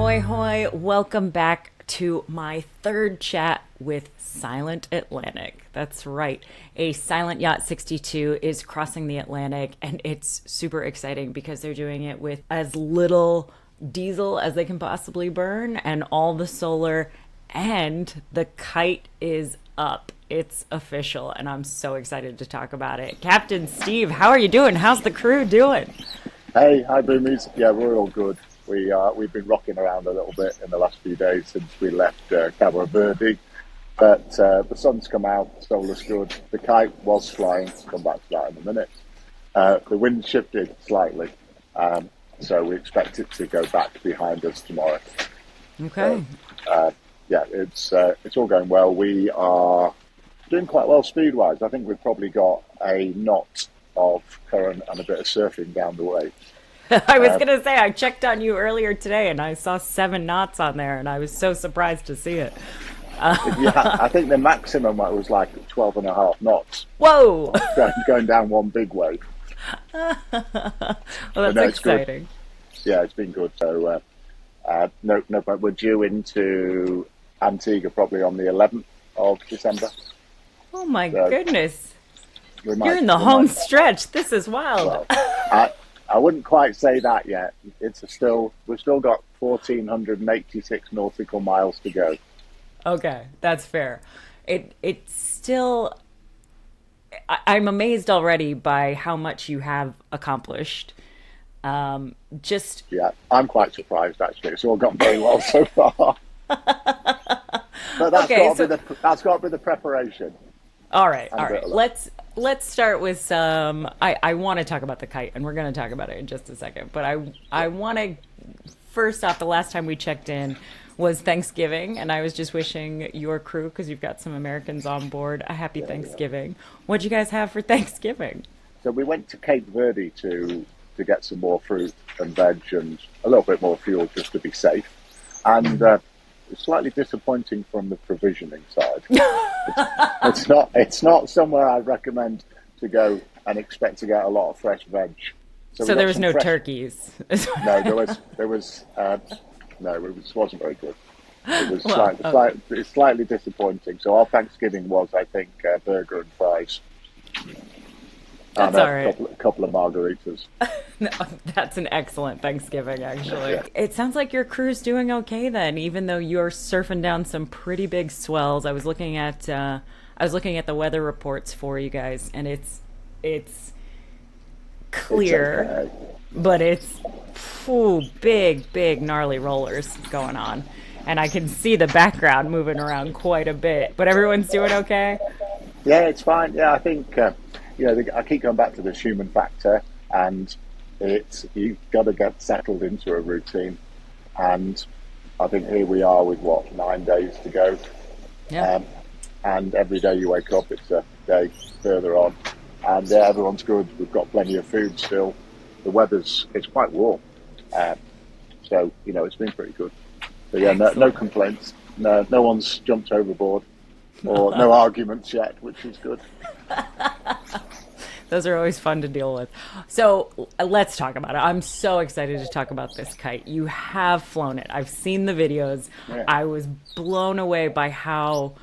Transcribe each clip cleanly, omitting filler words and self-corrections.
Ahoy hoy, welcome back to my third chat with Silent Atlantic. That's right. A Silent Yacht 62 is crossing the Atlantic, and it's super exciting because they're doing it with as little diesel as they can possibly burn and all the solar, and the Kite is up. It's official, and I'm so excited to talk about it. Captain Steve, how are you doing? How's the crew doing? Hey, hi Boomies. Yeah, we're all good. We've been rocking around a little bit in the last few days since we left Cabo Verde, but the sun's come out, the solar's good. The Kite was flying. I'll come back to that in a minute. The wind shifted slightly, so we expect it to go back behind us tomorrow. Okay. So, yeah, it's all going well. We are doing quite well speed-wise. I think we've probably got a knot of current and a bit of surfing down the way. I was going to say, I checked on you earlier today and I saw 7 knots on there, and I was so surprised to see it. Yeah, I think the maximum was like 12 and a half knots. Whoa! Going down one big wave. Well, that's exciting. Yeah, it's been good. So, but we're due into Antigua probably on the 11th of December. Oh my goodness. You're in the home stretch. This is wild. Well, I wouldn't quite say that yet. We've still got 1,486 nautical miles to go. Okay, that's fair. It's still. I'm amazed already by how much you have accomplished. Yeah, I'm quite surprised actually. It's all gone very well so far. But that's got to be the preparation. All right. Let's start with some. I want to talk about the Kite, and we're going to talk about it in just a second. But I want to first off. The last time we checked in was Thanksgiving, and I was just wishing your crew, because you've got some Americans on board, a happy Thanksgiving. Yeah. What'd you guys have for Thanksgiving? So we went to Cape Verde to get some more fruit and veg and a little bit more fuel just to be safe. And it's slightly disappointing from the provisioning side. It's not somewhere I'd recommend to go and expect to get a lot of fresh veg. So there was no turkeys. No, there was. No, it wasn't very good. It was slightly disappointing. So our Thanksgiving was, I think, burger and fries. That's all right. A couple of margaritas. No, that's an excellent Thanksgiving, actually. Yeah. It sounds like your crew's doing okay then, even though you're surfing down some pretty big swells. I was looking at the weather reports for you guys, and it's clear, but it's big gnarly rollers going on, and I can see the background moving around quite a bit. But everyone's doing okay. Yeah, it's fine. Yeah, I think. I keep going back to this human factor, and you've got to get settled into a routine. And I think here we are with 9 days to go. Yeah. And every day you wake up, it's a day further on. And everyone's good. We've got plenty of food still. The it's quite warm. So, it's been pretty good. But yeah, no complaints. No one's jumped overboard. Or no arguments yet, which is good. Those are always fun to deal with. So let's talk about it. I'm so excited to talk about this Kite. You have flown it. I've seen the videos. Yeah. I was blown away by how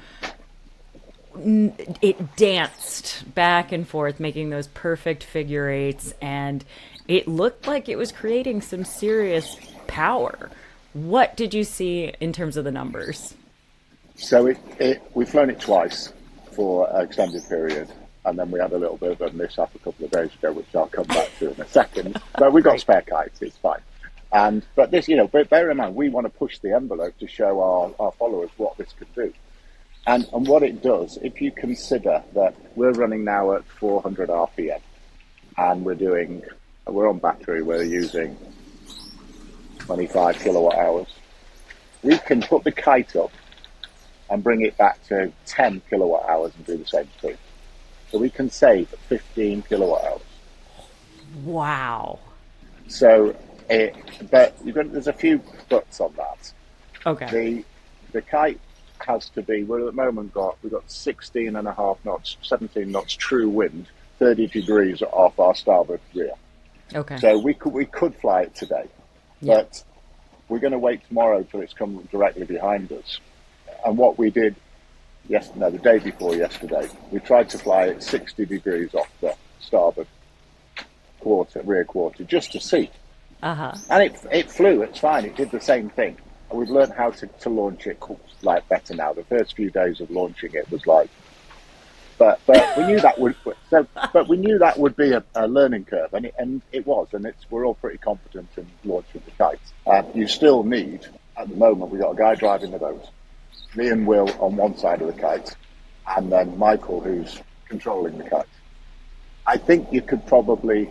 it danced back and forth, making those perfect figure eights, and it looked like it was creating some serious power. What did you see in terms of the numbers? So we've flown it twice for an extended period, and then we had a little bit of a mishap a couple of days ago, which I'll come back to in a second. But we've got spare kites, it's fine. But this, but bear in mind, we want to push the envelope to show our followers what this could do. And what it does, if you consider that we're running now at 400 RPM, and we're on battery, we're using 25 kilowatt hours, we can put the Kite up and bring it back to 10 kilowatt hours and do the same thing. So we can save 15 kilowatt hours. Wow. So, there's a few buts on that. Okay. The Kite has to be, we're at the moment we've got 16 and a half knots, 17 knots true wind, 30 degrees off our starboard rear. Okay. So we could fly it today. Yeah. But we're going to wait tomorrow till it's come directly behind us. And what we did the day before yesterday, we tried to fly at 60 degrees off the starboard rear quarter, just to see. And it flew, it's fine, it did the same thing. And we've learned how to launch it like better now. The first few days of launching it was like, but we knew that would be a learning curve, and it was, and we're all pretty confident in launching the kite. You still need, at the moment, we've got a guy driving the boat, me and Will on one side of the kite, and then Michael who's controlling the kite. I think you could probably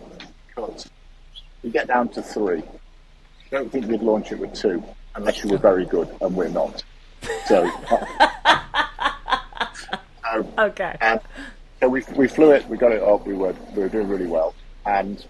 you get down to 3. I don't think you'd launch it with 2 unless you were very good, and we're not. So okay. So we flew it, we got it up, we were doing really well, and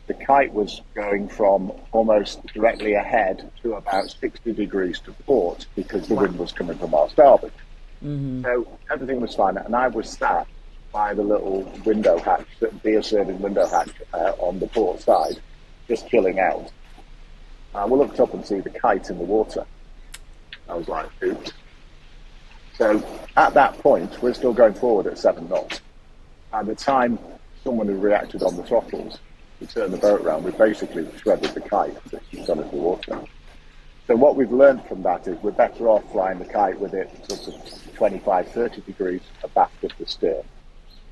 the kite was going from almost directly ahead to about 60 degrees to port because the wind was coming from our starboard. So everything was fine, and I was sat by the little window hatch, the beer serving window hatch on the port side, just chilling out. We looked up and see the kite in the water. I was like, oops. So at that point, we're still going forward at 7 knots. By the time someone had reacted on the throttles to turn the boat around, we basically shredded the kite that she's gone into the water. So what we've learned from that is we're better off flying the kite with it sort of 25, 30 degrees abaft of the stern,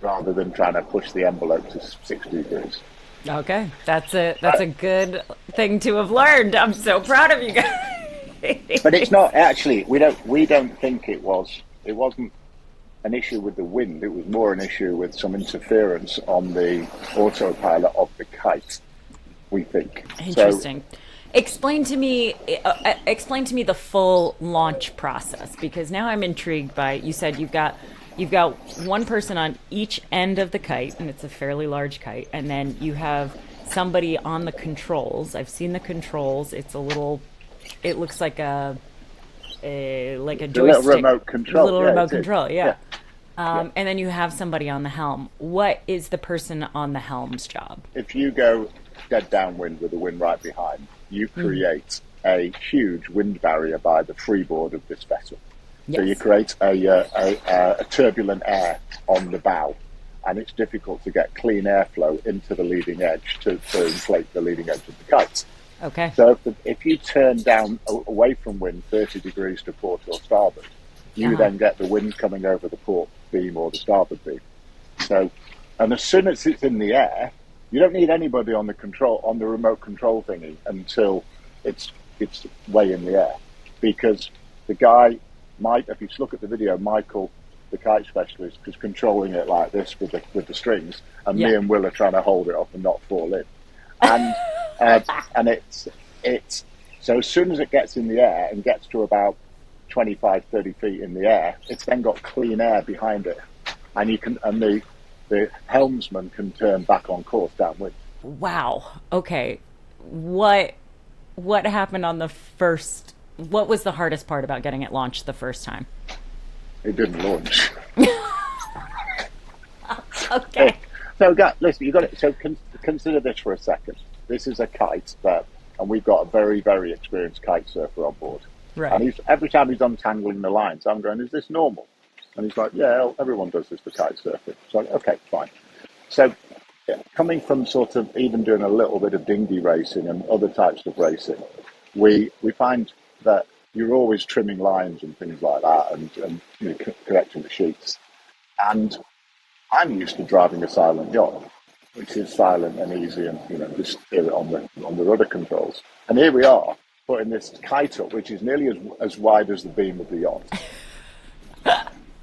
rather than trying to push the envelope to 60 degrees. Okay, that's a good thing to have learned. I'm so proud of you guys. But it's not actually. We don't think it wasn't an issue with the wind. It was more an issue with some interference on the autopilot of the kite, we think. Interesting. So, explain to me the full launch process, because now I'm intrigued by, you said you've got one person on each end of the kite, and it's a fairly large kite, and then you have somebody on the controls. I've seen the controls. It looks like a joystick, little remote control. Remote control, yeah. And then you have somebody on the helm. What is the person on the helm's job? If you go dead downwind with the wind right behind, you create a huge wind barrier by the freeboard of this vessel. Yes. So you create a turbulent air on the bow, and it's difficult to get clean airflow into the leading edge to inflate the leading edge of the kite. Okay. So if you turn down away from wind 30 degrees to port or starboard, you then get the wind coming over the port beam or the starboard beam. So, and as soon as it's in the air, you don't need anybody on the remote control thingy until it's way in the air, because the guy if you look at the video, Michael, the kite specialist, is controlling it like this with the strings, and me and Will are trying to hold it up and not fall in. And and it's so as soon as it gets in the air and gets to about 25, 30 feet in the air, it's then got clean air behind it, and the helmsman can turn back on course downwind. Wow. Okay. What happened on the first? What was the hardest part about getting it launched the first time? It didn't launch. Okay. So, listen, you got it. So, consider this for a second. This is a kite, and we've got a very, very experienced kite surfer on board. Right. And every time he's untangling the lines, I'm going, "Is this normal?" And he's like, "Yeah, everyone does this for kite surfing." So, okay, fine. So, coming from sort of even doing a little bit of dinghy racing and other types of racing, we find that you're always trimming lines and things like that, and correcting the sheets. And I'm used to driving a silent yacht, which is silent and easy, and just steer it on the rudder controls. And here we are putting this kite up, which is nearly as wide as the beam of the yacht.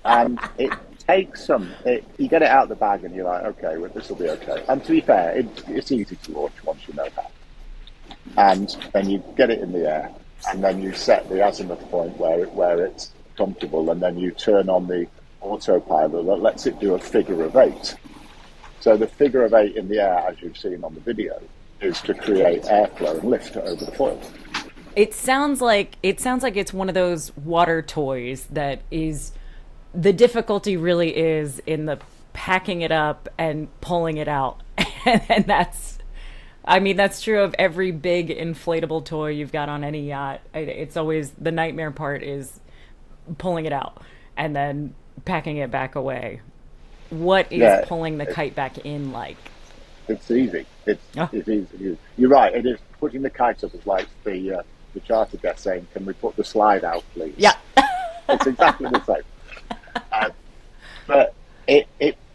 And it takes you get it out of the bag, and you're like, okay, well, this will be okay. And to be fair, it's easy to launch once you know how. And then you get it in the air, and then you set the azimuth point where it's comfortable, and then you turn on the autopilot that lets it do a figure of 8. So the figure of 8 in the air, as you've seen on the video, is to create airflow and lift it over the foil. It sounds like it's one of those water toys that is, the difficulty really is in the packing it up and pulling it out, and that's I mean, that's true of every big inflatable toy you've got on any yacht. It's always the nightmare part is pulling it out and then packing it back away. What is Yeah, pulling the kite back in like? it's easy. Oh, It's easy. You're right. It is putting the kite up is like the charter guest saying, "Can we put the slide out, please?" yeah. It's exactly the same. Uh, but it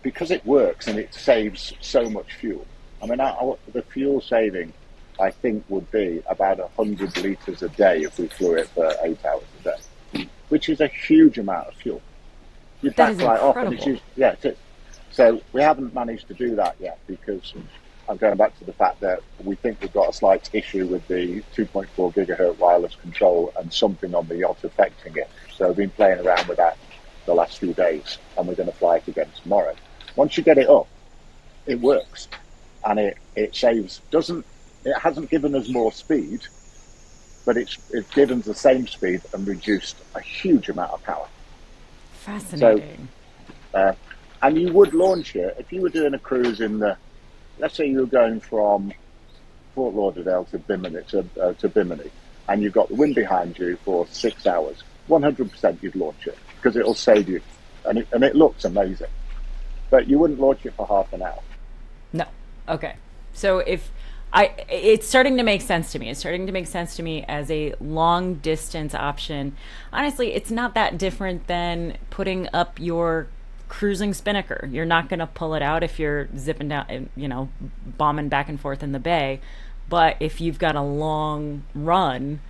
because it works and it saves so much fuel. I mean, the fuel saving, I think, would be about 100 litres a day if we flew it for 8 hours a day, which is a huge amount of fuel. You That back is right off, and it's incredible. used, yeah, it is. So we haven't managed to do that yet because I'm going back to the fact that we think we've got a slight issue with the 2.4 gigahertz wireless control and something on the yacht affecting it. So we've been playing around with that the last few days, and we're going to fly it again tomorrow. Once you get it up, it works, and it saves. Doesn't it hasn't given us more speed, but it's given us the same speed and reduced a huge amount of power. So, Fascinating. uh, and you would launch it if you were doing a cruise in the. Let's say you were going from Fort Lauderdale to Bimini, and you've got the wind behind you for 6 hours. 100% you'd launch it because it'll save you, and it looks amazing. But you wouldn't launch it for half an hour. No. Okay. So it's starting to make sense to me. It's starting to make sense to me as a long distance option. Honestly, it's not that different than putting up your cruising spinnaker. You're not going to pull it out if you're zipping down, bombing back and forth in the bay. But if you've got a long run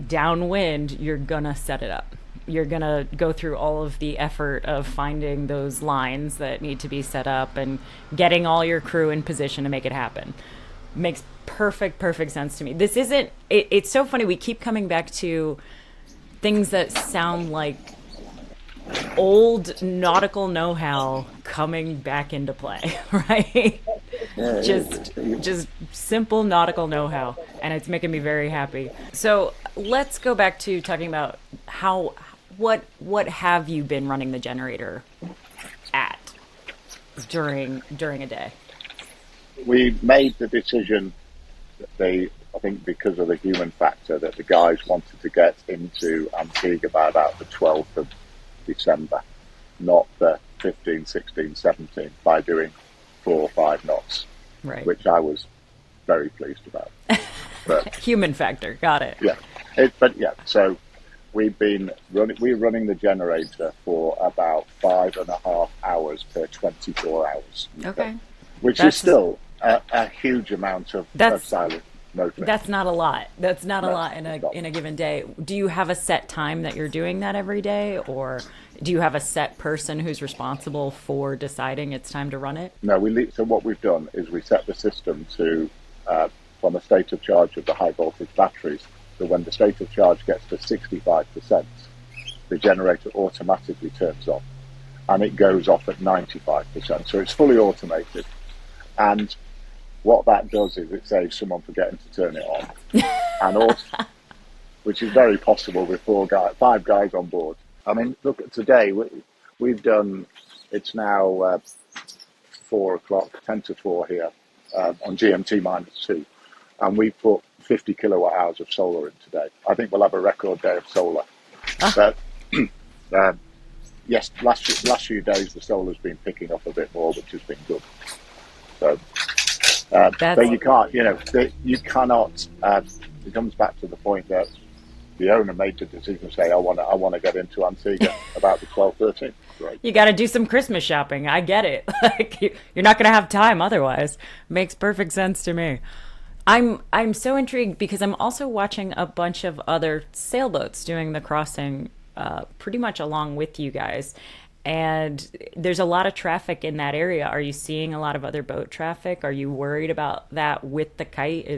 downwind, you're going to set it up. You're going to go through all of the effort of finding those lines that need to be set up and getting all your crew in position to make it happen. Makes perfect sense to me. This isn't, it's so funny. We keep coming back to things that sound like old nautical know-how coming back into play, right? Just simple nautical know-how, and it's making me very happy. So let's go back to talking about what have you been running the generator at during a day? We made the decision that I think because of the human factor, that the guys wanted to get into Antigua by about the 12th of December, not the 15, 16, 17, by doing 4 or 5 knots, Right. which I was very pleased about. But Human factor. Got it. yeah, so we're running the generator for about 5.5 hours per 24 hours. Okay. Which That's- is still a huge amount of silent motoring. That's not a lot. That's not a No, lot it's not. in a given day. Do you have a set time that you're doing that every day, or do you have a set person who's responsible for deciding it's time to run it? No, so what we've done is we set the system to from a state of charge of the high voltage batteries. So when the state of charge gets to 65%, the generator automatically turns on, and it goes off at 95%. So it's fully automated, and what that does is it saves someone forgetting to turn it on, and also, which is very possible with 5 guys on board. I mean, look at today. We've done. It's now 4 o'clock, 10 to 4 here on GMT -2, and we put 50 kilowatt hours of solar in today. I think we'll have a record day of solar. But yes, last few days the solar's been picking up a bit more, which has been good. So. But you can't, you cannot. It comes back to the point that the owner made the decision to say, I want to get into Antigua about the 12th, 13th. Right. You got to do some Christmas shopping. I get it. Like you're not going to have time otherwise. Makes perfect sense to me. I'm so intrigued because I'm also watching a bunch of other sailboats doing the crossing pretty much along with you guys. And there's a lot of traffic in that area. Are you seeing a lot of other boat traffic? Are you worried about that with the Kite?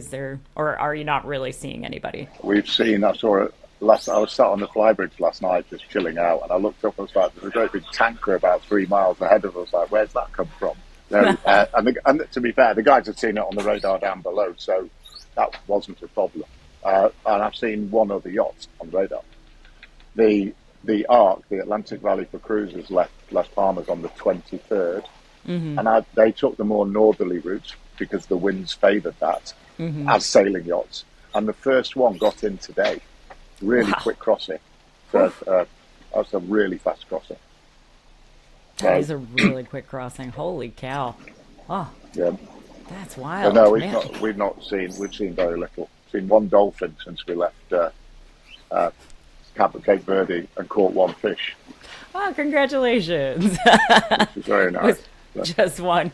Or are you not really seeing anybody? We've seen, I was sat on the flybridge last night just chilling out, and I looked up and was like, there's a great big tanker about 3 miles ahead of us. Like, where's that come from? And to be fair, the guys had seen it on the radar down below, so that wasn't a problem. And I've seen one other yacht on the radar. The ARC, the Atlantic Rally for Cruisers, left Las Palmas on the 23rd, and they took the more northerly route, because the winds favoured that as sailing yachts. And the first one got in today. Really quick crossing. So that's a really fast crossing. That is a really quick crossing. Holy cow! Oh, Yeah. that's wild. But no, man. we've seen very little. Seen one dolphin since we left Cape Verde and caught one fish. Oh, congratulations! Which is very nice. Just one.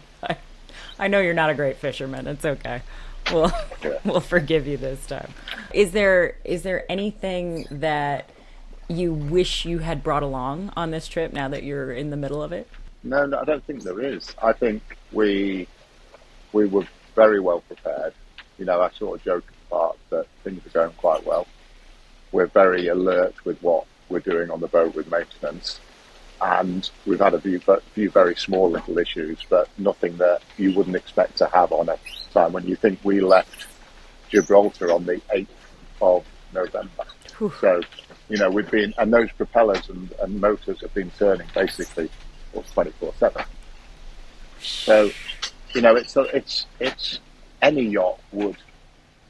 I know you're not a great fisherman. It's okay. We'll we'll forgive you this time. Is there anything that you wish you had brought along on this trip now that you're in the middle of it? No, I don't think there is. I think we were very well prepared. You know, I sort of joke apart that things are going quite well. We're very alert with what we're doing on the boat with maintenance. And we've had a few very small little issues, but nothing that you wouldn't expect to have on a time when you think we left Gibraltar on the 8th of November. Whew. So, you know, and those propellers and motors have been turning basically 24/7. So, you know, it's any yacht would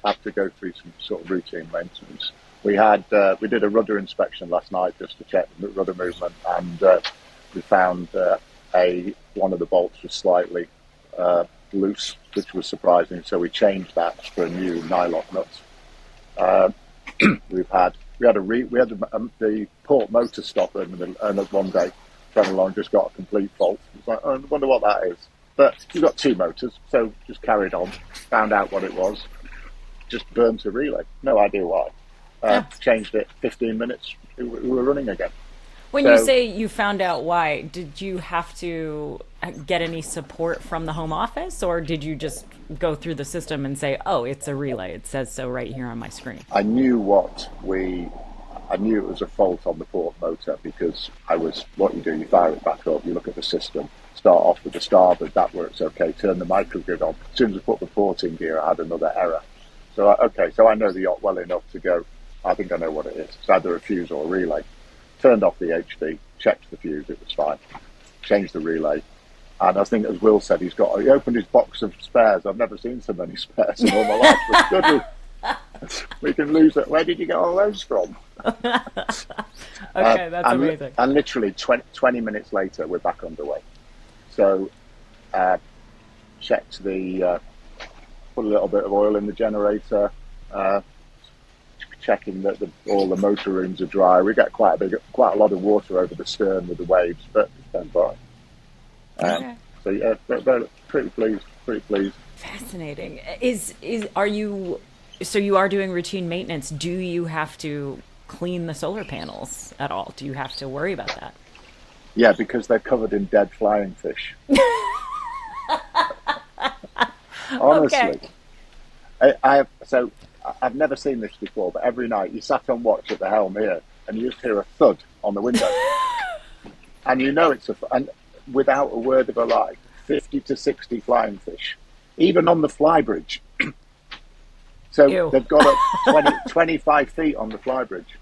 have to go through some sort of routine maintenance. We did a rudder inspection last night just to check the rudder movement, and we found one of the bolts was slightly loose, which was surprising. So we changed that for a new nylon nut. We had the port motor stopper in the middle, and one day came along, just got a complete fault. It's like, oh, I wonder what that is. But we've got two motors, so just carried on, found out what it was, just burnt a relay. No idea why. Changed it 15 minutes, we were running again. When you say you found out why, did you have to get any support from the home office, or did you just go through the system and say, oh, it's a relay, it says so right here on my screen? I knew it was a fault on the port motor, because what you do, you fire it back up, you look at the system, start off with the starboard, that works okay, turn the microgrid on. As soon as I put the porting gear, I had another error. So I know the yacht well enough to go, I think I know what it is. It's either a fuse or a relay. Turned off the HV, checked the fuse, it was fine. Changed the relay. And I think, as Will said, he opened his box of spares. I've never seen so many spares in all my life. But good, we can lose it. Where did you get all those from? Okay, that's amazing. And literally 20 minutes later, we're back underway. So, checked put a little bit of oil in the generator, checking that all the motor rooms are dry. We get quite a lot of water over the stern with the waves, but it's done fine. Okay. So yeah, they're pretty pleased. Fascinating. So you are doing routine maintenance. Do you have to clean the solar panels at all? Do you have to worry about that? Yeah, because they're covered in dead flying fish. Honestly. Okay. I've never seen this before, but every night you sat on watch at the helm here, and you just hear a thud on the window, and you know and without a word of a lie, 50 to 60 flying fish, even on the flybridge. So Ew. They've got 25 feet on the flybridge.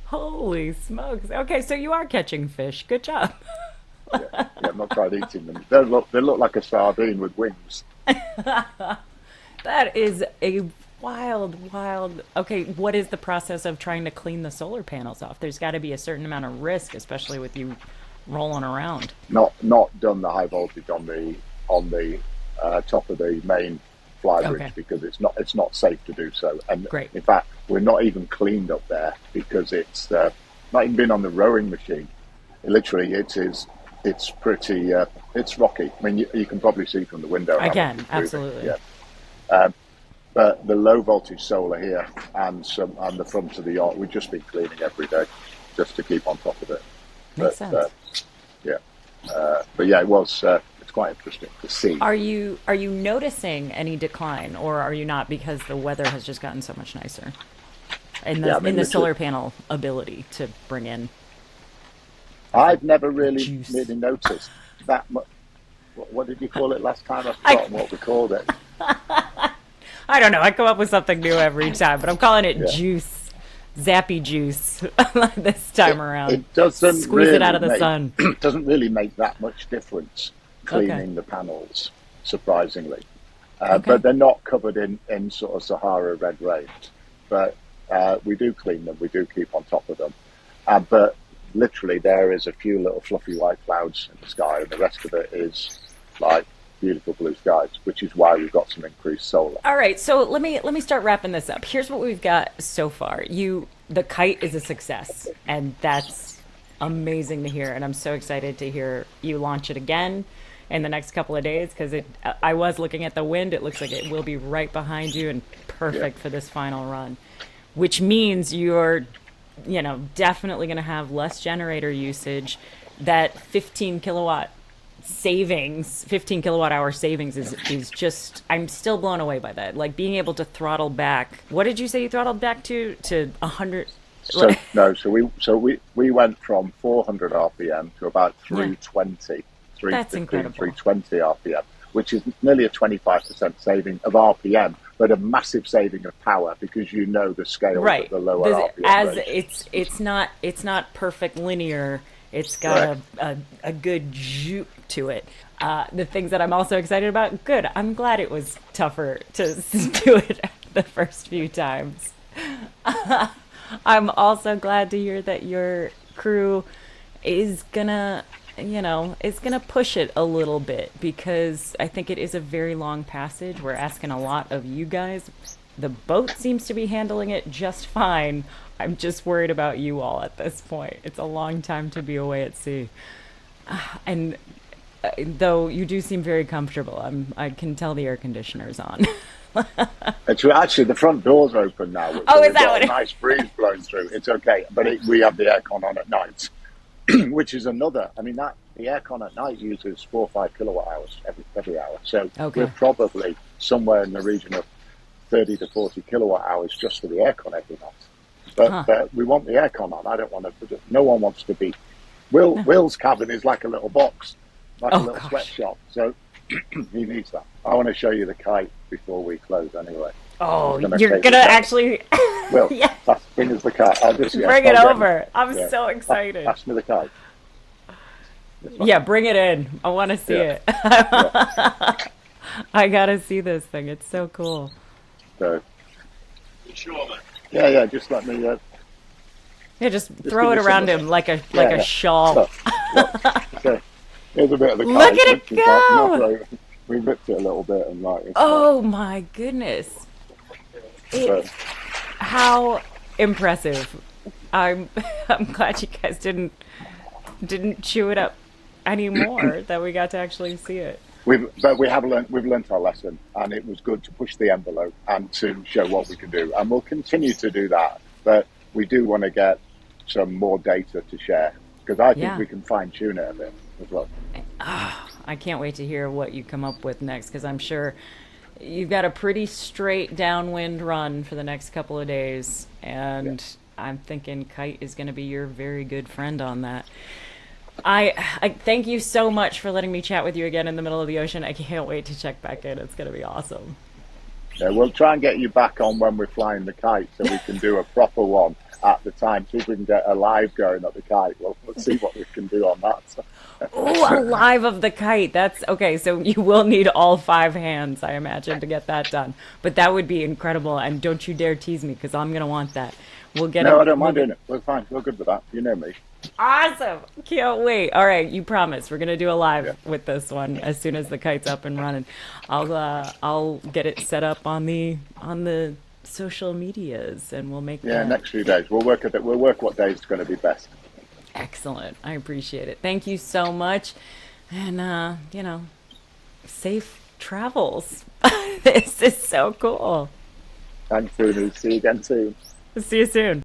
Holy smokes! Okay, so you are catching fish. Good job. Yeah, I've not tried eating them. They look like a sardine with wings. That is a wild. Okay, what is the process of trying to clean the solar panels off? There's got to be a certain amount of risk, especially with you rolling around. Not done the high voltage on the top of the main flybridge, because it's not safe to do so. And Great. In fact, we're not even cleaned up there because it's not even been on the rowing machine. It's pretty it's rocky. I mean, you can probably see from the window. I can, absolutely. Yeah. But the low voltage solar here and the front of the yacht, we've just been cleaning every day just to keep on top of it. Makes sense. But yeah, it's quite interesting to see. Are you noticing any decline, or are you not, because the weather has just gotten so much nicer in the solar panel ability to bring in? I've never really juice. Noticed that much. What did you call it last time? I've forgotten what we called it. I don't know. I come up with something new every time, but I'm calling it juice, zappy juice this time around. It doesn't squeeze it out of the sun. It doesn't really make that much difference cleaning the panels, surprisingly. Okay. but they're not covered in sort of Sahara red rain. But we do clean them, we do keep on top of them. But literally, there is a few little fluffy white clouds in the sky, and the rest of it is like beautiful blue skies, which is why we've got some increased solar. All right, so let me start wrapping this up. Here's what we've got so far. The Kite is a success, and that's amazing to hear. And I'm so excited to hear you launch it again in the next couple of days, because I was looking at the wind. It looks like it will be right behind you and perfect for this final run, which means you're definitely going to have less generator usage. That 15 kilowatt hour savings is just, I'm still blown away by that. Like being able to throttle back. What did you say you throttled back to 100? So we went from 400 RPM to about 320. That's incredible. 320 RPM, which is nearly a 25% saving of RPM, but a massive saving of power, because the scale at the lower RPM range. It's not perfect linear. It's got a good juke to it. The things that I'm also excited about, good. I'm glad it was tougher to do it the first few times. I'm also glad to hear that your crew is gonna push it a little bit, because I think it is a very long passage. We're asking a lot of you guys. The boat seems to be handling it just fine. I'm just worried about you all at this point. It's a long time to be away at sea. And though you do seem very comfortable, I can tell the air conditioner's on. It's actually, the front door's open now. Oh, is that what a nice breeze blowing through. It's okay, but we have the aircon on at night, which is another. I mean, the aircon at night uses 4 or 5 kilowatt hours every hour. So we're probably somewhere in the region of 30 to 40 kilowatt hours just for the aircon every night. But we want the aircon on. I don't want to. No one wants to be. Will's cabin is like a little box, like a little sweatshop. So he needs that. I want to show you the Kite before we close, anyway. Oh, you're gonna actually? Will, bring us the Kite. I'll just bring it over. I'm so excited. Pass me the Kite. Yeah, bring it in. I want to see it. I gotta see this thing. It's so cool. So, yeah. Just let me. Just throw it around him like a shawl. Okay. Here's a bit of the Kite. Look at it go! We ripped it a little bit and oh my goodness! How impressive! I'm glad you guys didn't chew it up anymore. That we got to actually see it. We've learned our lesson, and it was good to push the envelope and to show what we can do, and we'll continue to do that. But we do want to get some more data to share, because I think we can fine tune it a bit as well. I can't wait to hear what you come up with next, because I'm sure you've got a pretty straight downwind run for the next couple of days, and I'm thinking Kite is going to be your very good friend on that. I thank you so much for letting me chat with you again in the middle of the ocean. I can't wait to check back in. It's going to be awesome. Yeah, we'll try and get you back on when we're flying the Kite, so we can do a proper one at the time. See if we can get a live going at the Kite. We'll see what we can do on that. Oh, a live of the Kite. That's okay. So you will need all 5 hands, I imagine, to get that done. But that would be incredible. And don't you dare tease me, because I'm going to want that. We'll get No, I don't mind doing it. We're fine. We're good with that. You know me. Awesome. Can't wait. All right, you promise we're gonna do a live with this one as soon as the Kite's up and running. I'll get it set up on the social medias, and we'll make next few days we'll work what day is going to be best. Excellent. I appreciate it. Thank you so much, and safe travels. This is so cool. Thanks, Boomies. See you again soon. See you soon.